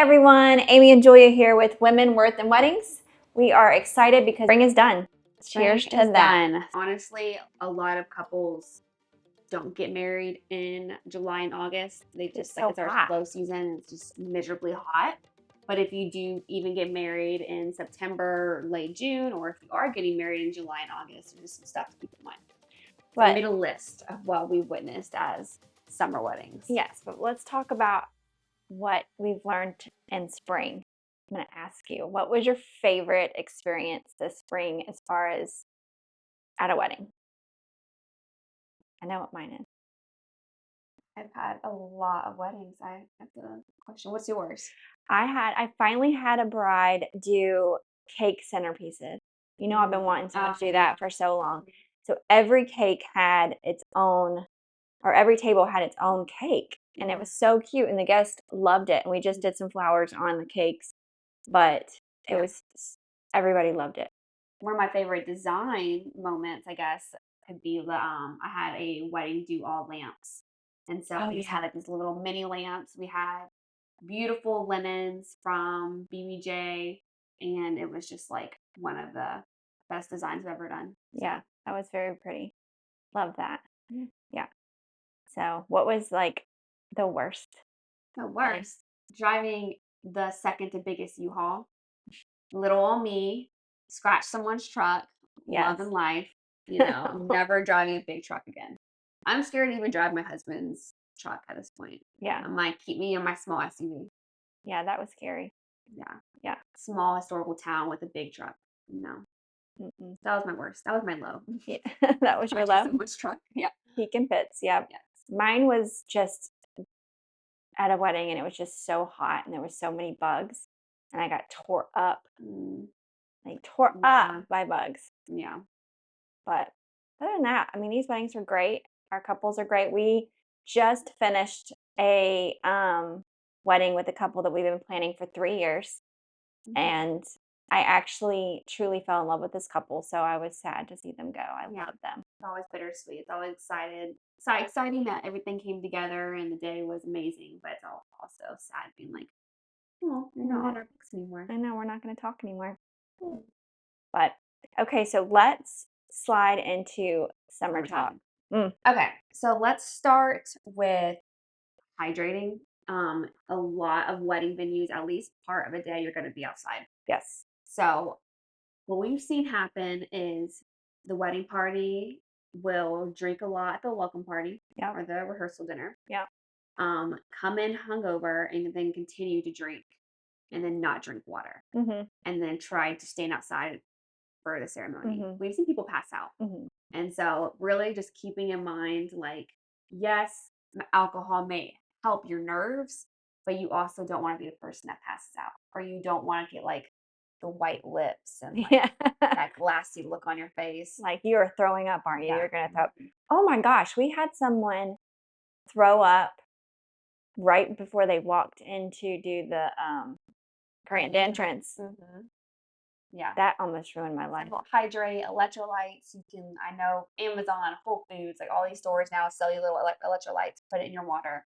everyone, Amy and Julia here with Women, Worth, and Weddings. We are excited because spring is done. Cheers to that. Done. Honestly, a lot of couples don't get married in July and August. They just so it's our hot. slow season. It's just miserably hot. But if you do even get married in September, late June, or if you are getting married in July and August, there's just some stuff to keep in mind. So I made a list of what we've witnessed as summer weddings. Yes, but let's talk about what we've learned in spring. I'm going to ask you, what was your favorite experience this spring as far as at a wedding? I know what mine is. I've had a lot of weddings. I have the question. What's yours? I finally had a bride do cake centerpieces. You know, I've been wanting someone to do that for so long. So every cake had its own, or every table had its own cake. And it was so cute. And the guests loved it. And we just did some flowers on the cakes. But it was, everybody loved it. One of my favorite design moments, I guess, could be the I had a wedding do all lamps. And so we just had like these little mini lamps. We had beautiful linens from BBJ, and it was just like one of the best designs I've ever done. Yeah, that was very pretty. Love that. Yeah. So, what was like the worst? The worst. Driving the second to biggest U-Haul. Little on me, scratch someone's truck, love and life. You know, never driving a big truck again. I'm scared to even drive my husband's truck at this point. Yeah. I'm like, keep me in my small SUV. Yeah, that was scary. Yeah. Yeah. Small historical town with a big truck. No. That was my worst. That was my low. Yeah. That was your low? Someone's truck. Yeah. Peak and pits. Yeah. Yes. Mine was just at a wedding and it was just so hot and there were so many bugs and I got tore up. Like tore up by bugs. Yeah. But other than that, I mean, these weddings were great. Our couples are great. We just finished a wedding with a couple that we've been planning for 3 years. And I actually truly fell in love with this couple, so I was sad to see them go. I love them. It's always bittersweet. It's always exciting that everything came together and the day was amazing, but it's also sad being like, oh, you're not on our books anymore. I know, we're not going to talk anymore. But okay, so let's slide into summer talk. Okay, so let's start with hydrating. A lot of wedding venues, at least part of a day, you're going to be outside. Yes. So what we've seen happen is the wedding party will drink a lot at the welcome party or the rehearsal dinner. Yeah. Come in hungover and then continue to drink and then not drink water. And then try to stand outside for the ceremony. We've seen people pass out. And so really just keeping in mind, like, yes, alcohol may help your nerves, but you also don't want to be the person that passes out, or you don't want to get like the white lips and like that glassy look on your face. Like you are throwing up, aren't you? You're going to throw up. Oh my gosh, we had someone throw up right before they walked in to do the grand entrance. Yeah. That almost ruined my life. Hydrate, electrolytes. I know Amazon, Whole Foods, like all these stores now sell you little electrolytes. Put it in your water.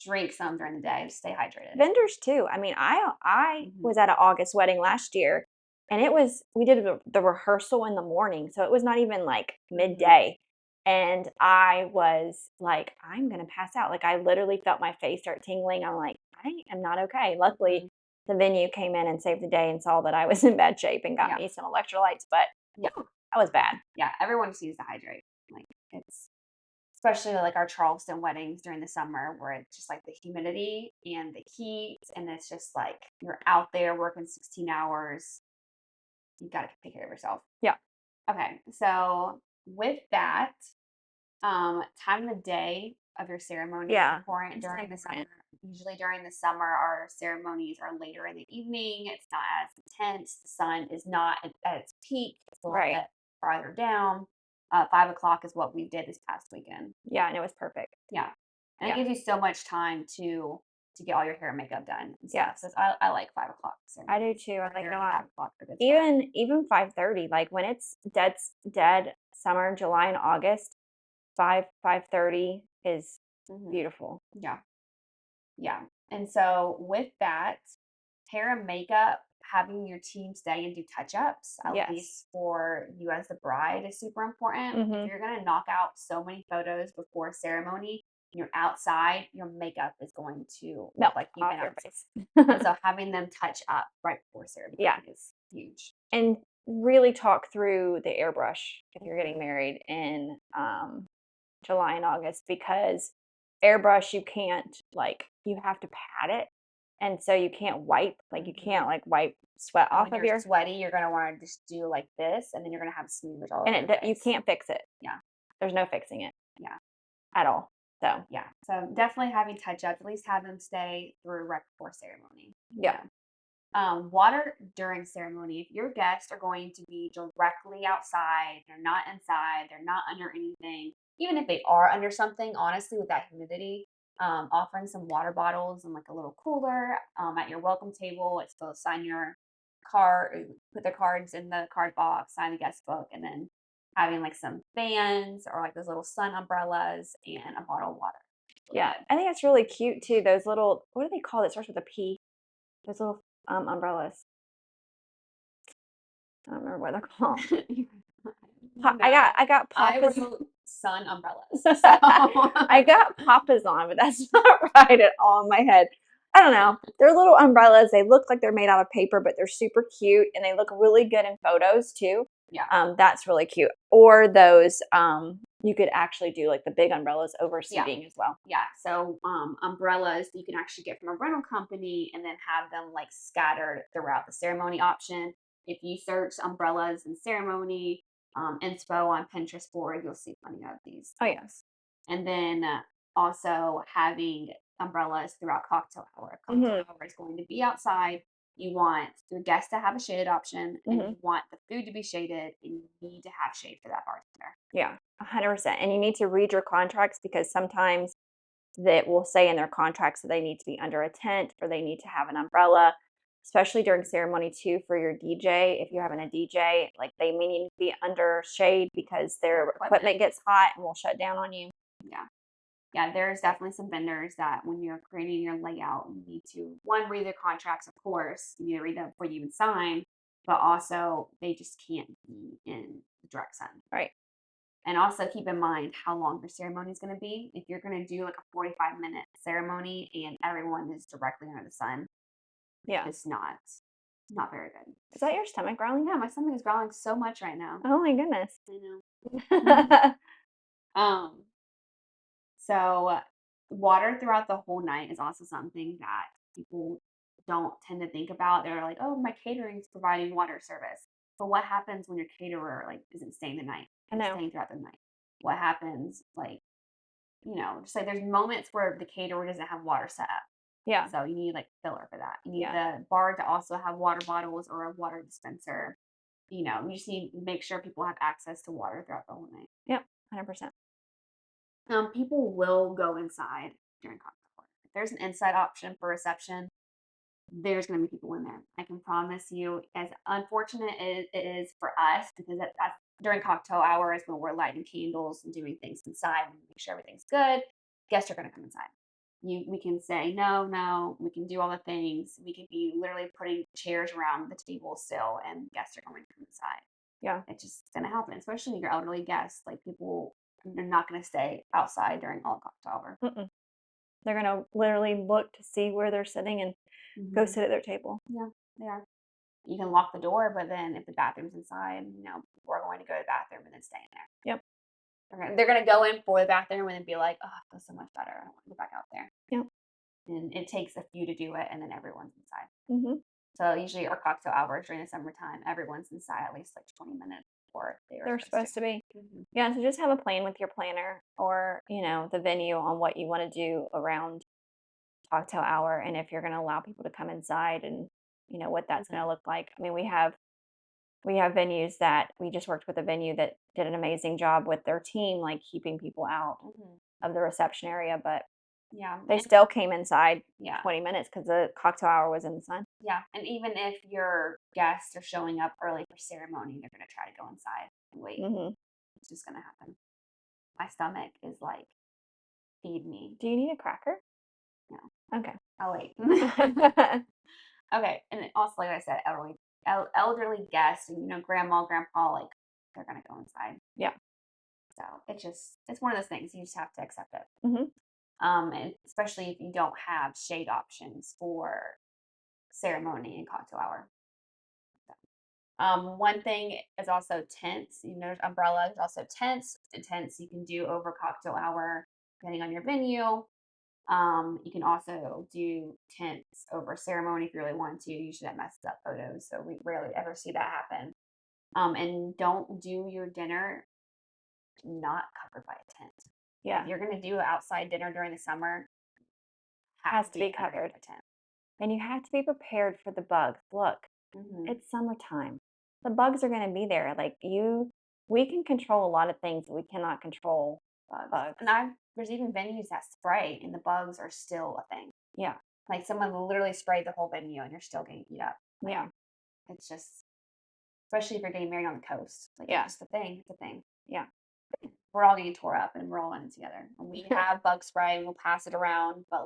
Drink some during the day to stay hydrated. Vendors too. I mean, I was at an August wedding last year and we did the rehearsal in the morning. So it was not even like midday. And I was like, I'm going to pass out. Like I literally felt my face start tingling. I'm like, I am not okay. Luckily, the venue came in and saved the day and saw that I was in bad shape and got me some electrolytes. But that was bad. Yeah, everyone just needs to hydrate. Like it's especially like our Charleston weddings during the summer where it's just like the humidity and the heat and it's just like you're out there working 16 hours. You got to take care of yourself. Yeah. Okay. So with that, time of the day of your ceremony is important during the summer. Usually during the summer, our ceremonies are later in the evening. It's not as intense. The sun is not at its peak. It's a little bit farther down. 5 o'clock is what we did this past weekend. Yeah, and it was perfect. Yeah. And it gives you so much time to get all your hair and makeup done. Yeah. So I like 5 o'clock. I do too. I like it a lot. Even 5:30, like when it's dead summer, July and August, 5:30 is beautiful. Yeah. Yeah. And so with that, hair and makeup, having your team stay and do touch-ups, at Yes. least for you as the bride, is super important. If you're gonna knock out so many photos before ceremony, and you're outside, your makeup is going to look like you've off been your outside. face. And so having them touch up right before ceremony Yeah. is huge. And really talk through the airbrush if you're getting married in July and August, because airbrush, you can't, like, you have to pat it. And so you can't wipe, like, you can't, like, wipe sweat And off when of you're your, sweaty, you're gonna want to just do like this, and then you're gonna have smears all over and your you face. can't fix it. Yeah. There's no fixing it Yeah. at all. So, Yeah. So definitely having touch ups, at least have them stay through right before ceremony. yeah. Water during ceremony. If your guests are going to be directly outside, they're not inside, they're not under anything, even if they are under something, honestly, with that humidity, offering some water bottles and like a little cooler at your welcome table. It's to sign your card, put their cards in the card box, sign the guest book, and then having like some fans or like those little sun umbrellas and a bottle of water. Really Yeah. good. I think that's really cute too. Those little, what do they call it? Starts with a P. Those little umbrellas. I don't remember what they're called. No, I got I Papa's. wrote sun umbrellas. So I got Papa's on, but that's not right at all in my head. I don't know. They're little umbrellas. They look like they're made out of paper, but they're super cute and they look really good in photos too. yeah, That's really cute. Or those, you could actually do like the big umbrellas over yeah, seating as well. yeah. So umbrellas you can actually get from a rental company and then have them like scattered throughout the ceremony option. If you search umbrellas and ceremony inspo on Pinterest board, you'll see plenty of these. Oh yes. And then also having umbrellas throughout cocktail hour. If cocktail hour is going to be outside, you want your guests to have a shaded option, and you want the food to be shaded, and you need to have shade for that bartender. Yeah, 100%. And you need to read your contracts, because sometimes that will say in their contracts that they need to be under a tent or they need to have an umbrella, especially during ceremony too for your DJ. If you're having a DJ, like, they may need to be under shade because their equipment gets hot and will shut down on you. Yeah. Yeah, there's definitely some vendors that when you're creating your layout, you need to, one, read their contracts, of course. You need to read them before you even sign, but also they just can't be in the direct sun. Right. And also keep in mind how long your ceremony is going to be. If you're going to do like a 45-minute ceremony and everyone is directly under the sun, Yeah. it's not very good. Is that your stomach growling? Yeah, my stomach is growling so much right now. Oh my goodness. I know. So water throughout the whole night is also something that people don't tend to think about. They're like, "Oh, my catering is providing water service." But what happens when your caterer like isn't staying the night? I know. Staying throughout the night. What happens, like, just like there's moments where the caterer doesn't have water set up. Yeah. So you need like filler for that. You need Yeah. the bar to also have water bottles or a water dispenser. You just need to make sure people have access to water throughout the whole night. Yep. 100%. People will go inside during cocktail hour. If there's an inside option for reception, there's going to be people in there. I can promise you. As unfortunate as it is for us, because that's during cocktail hours when we're lighting candles and doing things inside and make sure everything's good, guests are going to come inside. We can say no, no. We can do all the things. We can be literally putting chairs around the table still, and guests are going to come inside. Yeah. It's just going to happen, especially your elderly guests. Like, people, they're not going to stay outside during all cocktail hour. They're going to literally look to see where they're sitting and go sit at their table. Yeah, they are. You can lock the door, but then if the bathroom's inside, people are going to go to the bathroom and then stay in there. Yep. They're going to go in for the bathroom and then be like, "Oh, it feels so much better. I don't want to go back out there." Yep. And it takes a few to do it, and then everyone's inside. So usually our cocktail hours during the summertime, everyone's inside at least like 20 minutes before they're supposed to be. Yeah, so just have a plan with your planner or, the venue on what you want to do around cocktail hour, and if you're going to allow people to come inside, and what that's going to look like. I mean, we have venues that we just worked with a venue that did an amazing job with their team, like keeping people out of the reception area, but they still came inside 20 minutes because the cocktail hour was in the sun. Yeah, and even if your guests are showing up early for ceremony, they're going to try to go inside and wait. It's just going to happen. My stomach is like, feed me. Do you need a cracker? No. Okay. I'll wait. Okay, and then also, like I said, elderly guests, and grandma, grandpa, like they're gonna go inside. Yeah. So it's one of those things you just have to accept it. Mm-hmm. And especially if you don't have shade options for ceremony and cocktail hour. One thing is also tents. There's umbrellas, there's also tents. The tents you can do over cocktail hour, depending on your venue. You can also do tents over ceremony if you really want to. Usually that messes up photos, so we rarely ever see that happen. And don't do your dinner not covered by a tent. Yeah. If you're gonna do an outside dinner during the summer, Has to be covered. A tent. And you have to be prepared for the bugs. Look, it's summertime. The bugs are going to be there. Like we can control a lot of things, but we cannot control bugs. And there's even venues that spray, and the bugs are still a thing. Yeah. Like someone literally sprayed the whole venue, and you're still getting eat up. Like, yeah. It's just, especially if you're getting married on the coast. Like, Yeah. It's just a thing. It's a thing. Yeah. We're all getting tore up, and we're all in it together. And we have bug spray, and we'll pass it around, but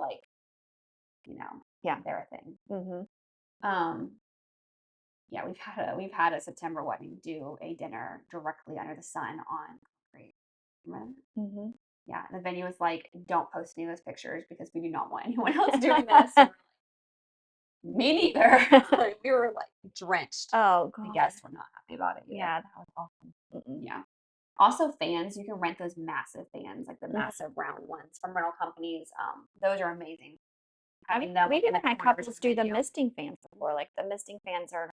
yeah, they're a thing. Mm-hmm. Yeah, we've had a September wedding do a dinner directly under the sun on concrete. Remember that? Mm-hmm. Yeah, the venue was like, "Don't post any of those pictures because we do not want anyone else doing this." And me neither. We were like drenched. Oh god. The guests were not happy about it either. Yeah, that was awesome. Mm-mm. Yeah. Also, fans, you can rent those massive fans, like the massive round ones from rental companies. Those are amazing. We've even had couples do the misting fans before. Like the misting fans are,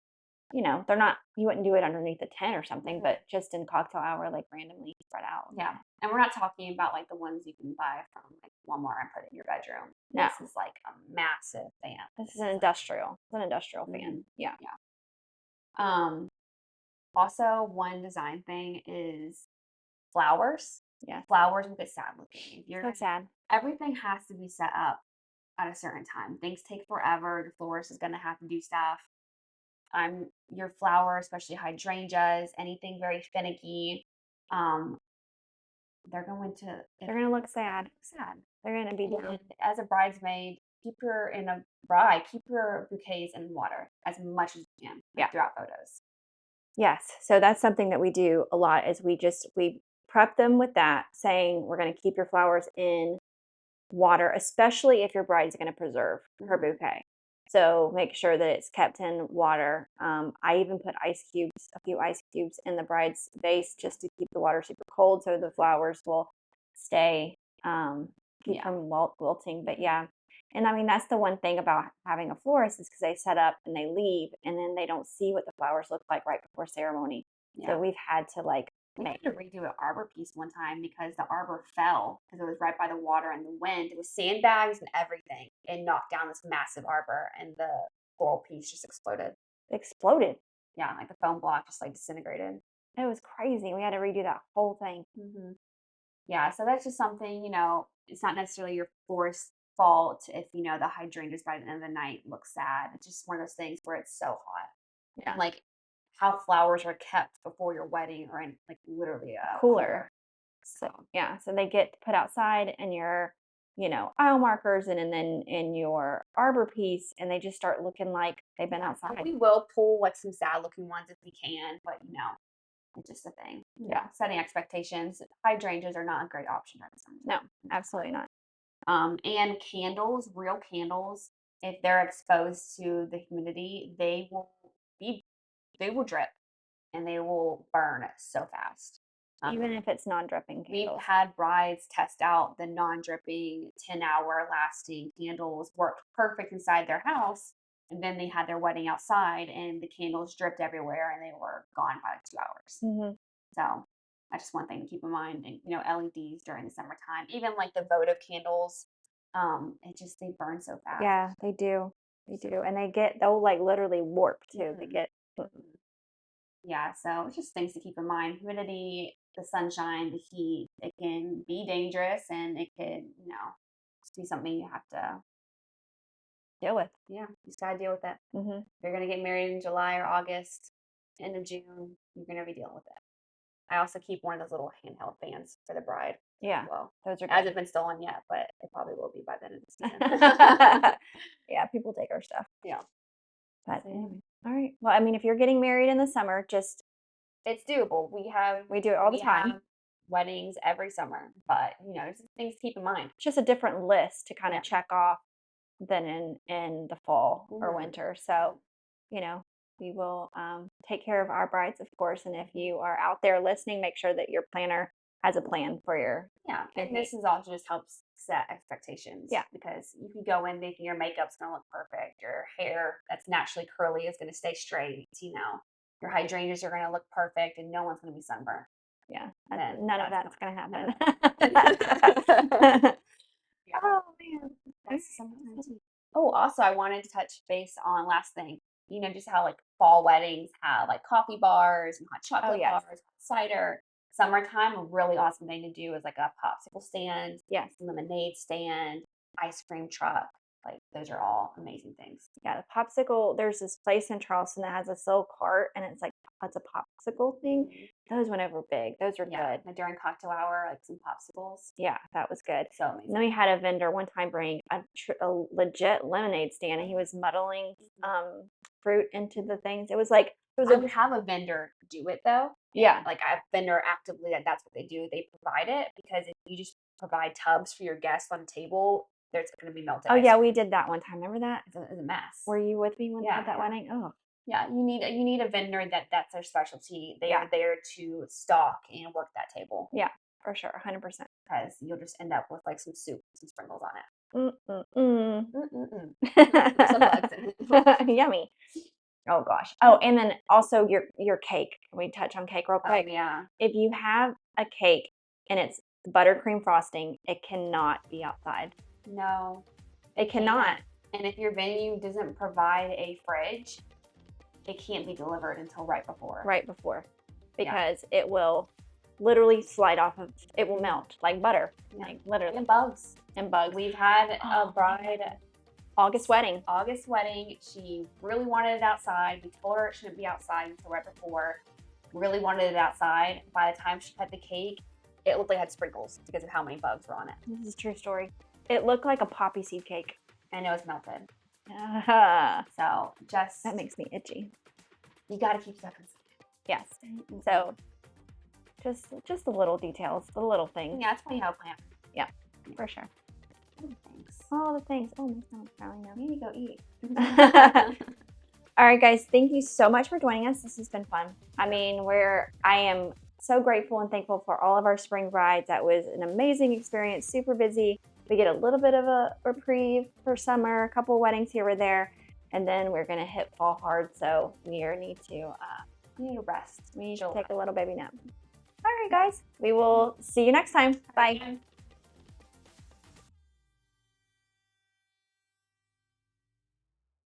they're not, you wouldn't do it underneath a tent or something, but just in cocktail hour, like randomly spread out. Yeah. And we're not talking about like the ones you can buy from like Walmart and put in your bedroom. No. This is like a massive fan. This is an industrial. It's an industrial fan. Yeah. Yeah. Also, one design thing is flowers. Yeah. Flowers make it sad looking. So sad. Everything has to be set up at a certain time. Things take forever. The florist is gonna have to do stuff. Your flower, especially hydrangeas, anything very finicky, they're going to look sad. They're gonna be down. As a bridesmaid, keep your bouquets in water as much as you can throughout photos. Yes. So that's something that we do a lot is we prep them with that, saying we're going to keep your flowers in water, especially if your bride is going to preserve her bouquet. So make sure that it's kept in water. I even put a few ice cubes in the bride's vase just to keep the water super cold so the flowers will stay, keep from wilting. But yeah. And I mean, that's the one thing about having a florist is because they set up and they leave and then they don't see what the flowers look like right before ceremony. Yeah. So we've had to we had to redo an arbor piece one time because the arbor fell because it was right by the water and the wind. It was sandbags and everything. It knocked down this massive arbor and the floral piece just exploded. Exploded? Yeah, like the foam block just disintegrated. It was crazy. We had to redo that whole thing. Mm-hmm. Yeah, so that's just something, it's not necessarily your florist's fault if, the hydrangeas by the end of the night look sad. It's just one of those things where it's so hot. Yeah. Like how flowers are kept before your wedding or in literally a cooler. So they get put outside in your, aisle markers and then in your arbor piece, and they just start looking like they've been outside. We will pull some sad looking ones if we can, but it's just a thing. Yeah. Setting expectations. Hydrangeas are not a great option at this time. No, absolutely not. And candles, real candles, if they're exposed to the humidity, they will drip and they will burn so fast. Even if it's non-dripping candles. We've had brides test out the non-dripping 10-hour lasting candles, worked perfect inside their house, and then they had their wedding outside and the candles dripped everywhere and they were gone by 2 hours. Mm-hmm. So that's just one thing to keep in mind. And LEDs during the summertime, even the votive candles, they burn so fast. Yeah, they do. And they'll literally warp too. Mm-hmm. They get Yeah, so it's just things to keep in mind. Humidity, the sunshine, the heat, it can be dangerous and it could, just be something you have to deal with. Yeah, you just gotta deal with it. Mm-hmm. If you're gonna get married in July or August, end of June, you're gonna be dealing with it. I also keep one of those little handheld fans for the bride. Yeah, well, those are good. Hasn't been stolen yet, but it probably will be by the end of the season. Yeah, people take our stuff. Yeah. But anyway, all right. Well, I mean, if you're getting married in the summer, just it's doable. We do it all the time. have weddings every summer, but there's things to keep in mind. It's just a different list to kind of check off than in the fall or winter. So, we will take care of our brides, of course. And if you are out there listening, make sure that your planner has a plan for your and this is also just helps set expectations. Yeah, because if you go in thinking your makeup's gonna look perfect, your hair that's naturally curly is gonna stay straight, your hydrangeas are gonna look perfect, and no one's gonna be sunburned. Yeah, none of that's gonna happen. Oh man, that's summertime too. Oh, also I wanted to touch base on last thing. Just how like fall weddings have like coffee bars and hot chocolate bars, hot cider. Summertime, a really awesome thing to do is like a popsicle stand, lemonade stand, ice cream truck. Like those are all amazing things. Yeah, the popsicle. There's this place in Charleston that has a little cart, and it's a popsicle thing. Those went over big. Those are good. Like during cocktail hour, like some popsicles. Yeah, that was good. So amazing. And then we had a vendor one time bring a legit lemonade stand, and he was muddling fruit into the things. It was like I would have a vendor do it though. Yeah, like a vendor actively that's what they do. They provide it, because if you just provide tubs for your guests on the table, there's going to be melted. Oh yeah, we did that one time. Remember that? It's a mess. Were you with me when at that wedding? Oh. Yeah, you need a vendor that's their specialty. They are there to stock and work that table. Yeah, for sure, 100%. Because you'll just end up with like some soup, some sprinkles on it. Some bugs in it. Yummy. Oh gosh. Oh, and then also your cake. Can we touch on cake real quick? Oh, yeah. If you have a cake and it's buttercream frosting, it cannot be outside. No, it cannot. And if your venue doesn't provide a fridge, it can't be delivered until right before. Right before, because it will literally slide off of. It will melt like butter, like literally. And bugs. We've had a bride. August wedding. She really wanted it outside. We told her it shouldn't be outside until right before. Really wanted it outside. By the time she cut the cake, it looked like it had sprinkles because of how many bugs were on it. This is a true story. It looked like a poppy seed cake. And it was melted. So that makes me itchy. You got to keep stuff inside. Yes. So just the little details, the little things. Yeah, that's why you have a plan. Yeah, for sure. Thanks. All the things. Oh, my stomach's growling now. You need to go eat. All right, guys. Thank you so much for joining us. This has been fun. I mean, I am so grateful and thankful for all of our spring brides. That was an amazing experience. Super busy. We get a little bit of a reprieve for summer, a couple weddings here or there, and then we're gonna hit fall hard. So we need to rest. We need to take a little baby nap. All right, guys. We will see you next time. Bye.